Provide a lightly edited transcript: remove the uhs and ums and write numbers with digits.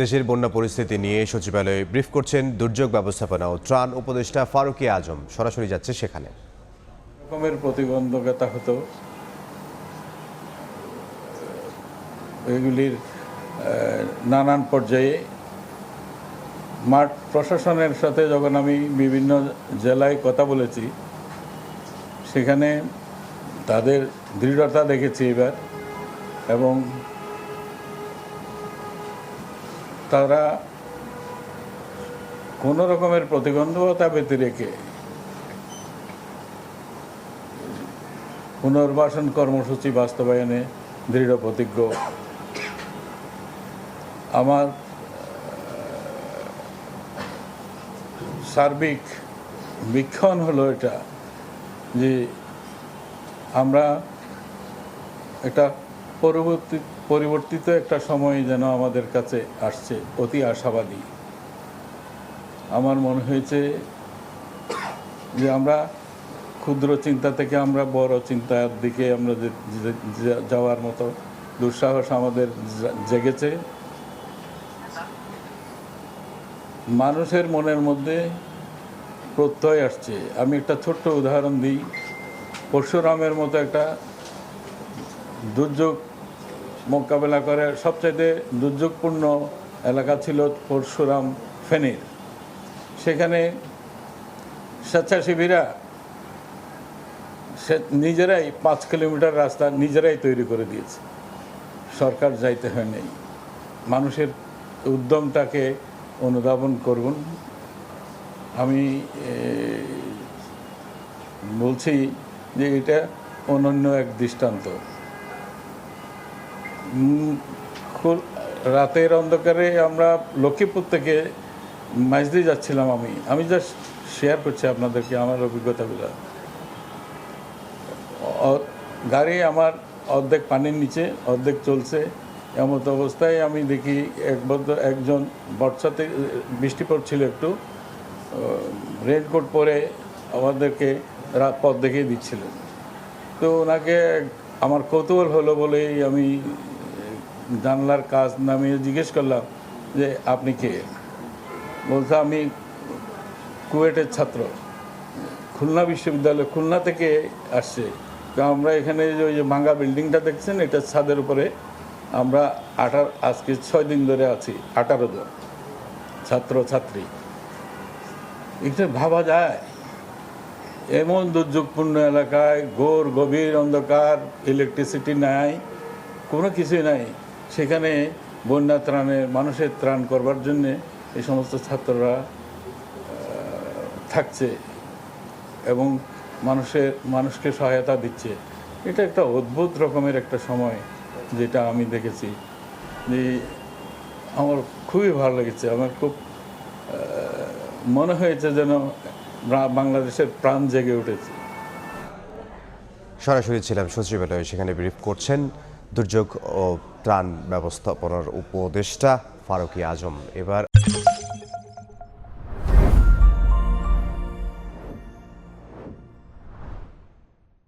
দেশের বন্যা পরিস্থিতি নিয়ে সচিবালয়ে ব্রিফ করছেন দুর্যোগ ব্যবস্থাপনা ও ত্রাণ উপদেষ্টা ফারুকী আজম। সরাসরি যাচ্ছে সেখানে। রকমের প্রতিবন্ধকতা হতো, এগুলির নানান পর্যায়ে মাঠ প্রশাসনের সাথে যখন আমি বিভিন্ন জেলায় কথা বলেছি, সেখানে তাদের দৃঢ়তা দেখেছি এবার, এবং তারা কোনো রকমের প্রতিবন্ধকতা ব্যতি রেখে পুনর্বাসন কর্মসূচি বাস্তবায়নে দৃঢ় প্রতিজ্ঞ। আমার সার্বিক বীক্ষণ হলো এটা যে আমরা একটা পরিবর্তিত একটা সময় যেন আমাদের কাছে আসছে, অতি আশাবাদী। আমার মনে হয়েছে যে আমরা ক্ষুদ্র চিন্তা থেকে আমরা বড় চিন্তার দিকে আমরা যাওয়ার মতো দুঃসাহস আমাদের জেগেছে। মানুষের মনের মধ্যে প্রত্যয় আসছে। আমি একটা ছোট্ট উদাহরণ দিই। পরশুরামের মতো একটা দুর্যোগ মোকাবেলা করে সবচাইতে দুর্যোগপূর্ণ এলাকা ছিল পরশুরাম ফেনীর। সেখানে স্বেচ্ছাসেবীরা নিজেরাই 5 কিলোমিটার রাস্তা নিজেরাই তৈরি করে দিয়েছে, সরকার যাইতে হয় নাই। মানুষের উদ্যমটাকে অনুধাবন করুন। আমি বলছি যে এটা অনন্য এক দৃষ্টান্ত। রাতের অন্ধকারে আমরা লক্ষ্মীপুর থেকে মাইজদি যাচ্ছিলাম। আমি জাস্ট শেয়ার করছি আপনাদেরকে আমার অভিজ্ঞতাগুলো। গাড়ি আমার অর্ধেক পানির নিচে, অর্ধেক চলছে। এমত অবস্থায় আমি দেখি একজন বর্ষাতে বৃষ্টি পড়ছিল, একটু রেনকোট পরে আমাদেরকে পথ দেখিয়ে দিচ্ছিলেন। তো ওনাকে আমার কৌতূহল হলো বলেই আমি জানলার কাজ নামিয়ে জিজ্ঞেস করলাম যে আপনি কে? বলছে আমি কুয়েটের ছাত্র, খুলনা বিশ্ববিদ্যালয়, খুলনা থেকে আসছে। তো আমরা এখানে ওই যে ভাঙ্গা বিল্ডিংটা দেখছেন, এটা ছাদের উপরে আমরা আজকে 6 দিন ধরে আছি, 18 জন ছাত্রছাত্রী। এটা ভাবা যায় এমন দুর্যোগপূর্ণ এলাকায়, ঘোর গভীর অন্ধকার, ইলেকট্রিসিটি নাই, কোনো কিছুই নাই, সেখানে বন্যা ত্রাণে মানুষের ত্রাণ করবার জন্যে এই সমস্ত ছাত্ররা থাকছে এবং মানুষকে সহায়তা দিচ্ছে। এটা একটা অদ্ভুত রকমের একটা সময় যেটা আমি দেখেছি, যে আমার খুবই ভালো লেগেছে। আমার খুব মনে হয়েছে যেন বাংলাদেশের প্রাণ জেগে উঠেছে। সরাসরি ছিলাম সচিবালয়ে, সেখানে ব্রিফ করছেন দুর্যোগ ও ত্রাণ ব্যবস্থাপনার উপদেষ্টা ফারুকী আজম। এবার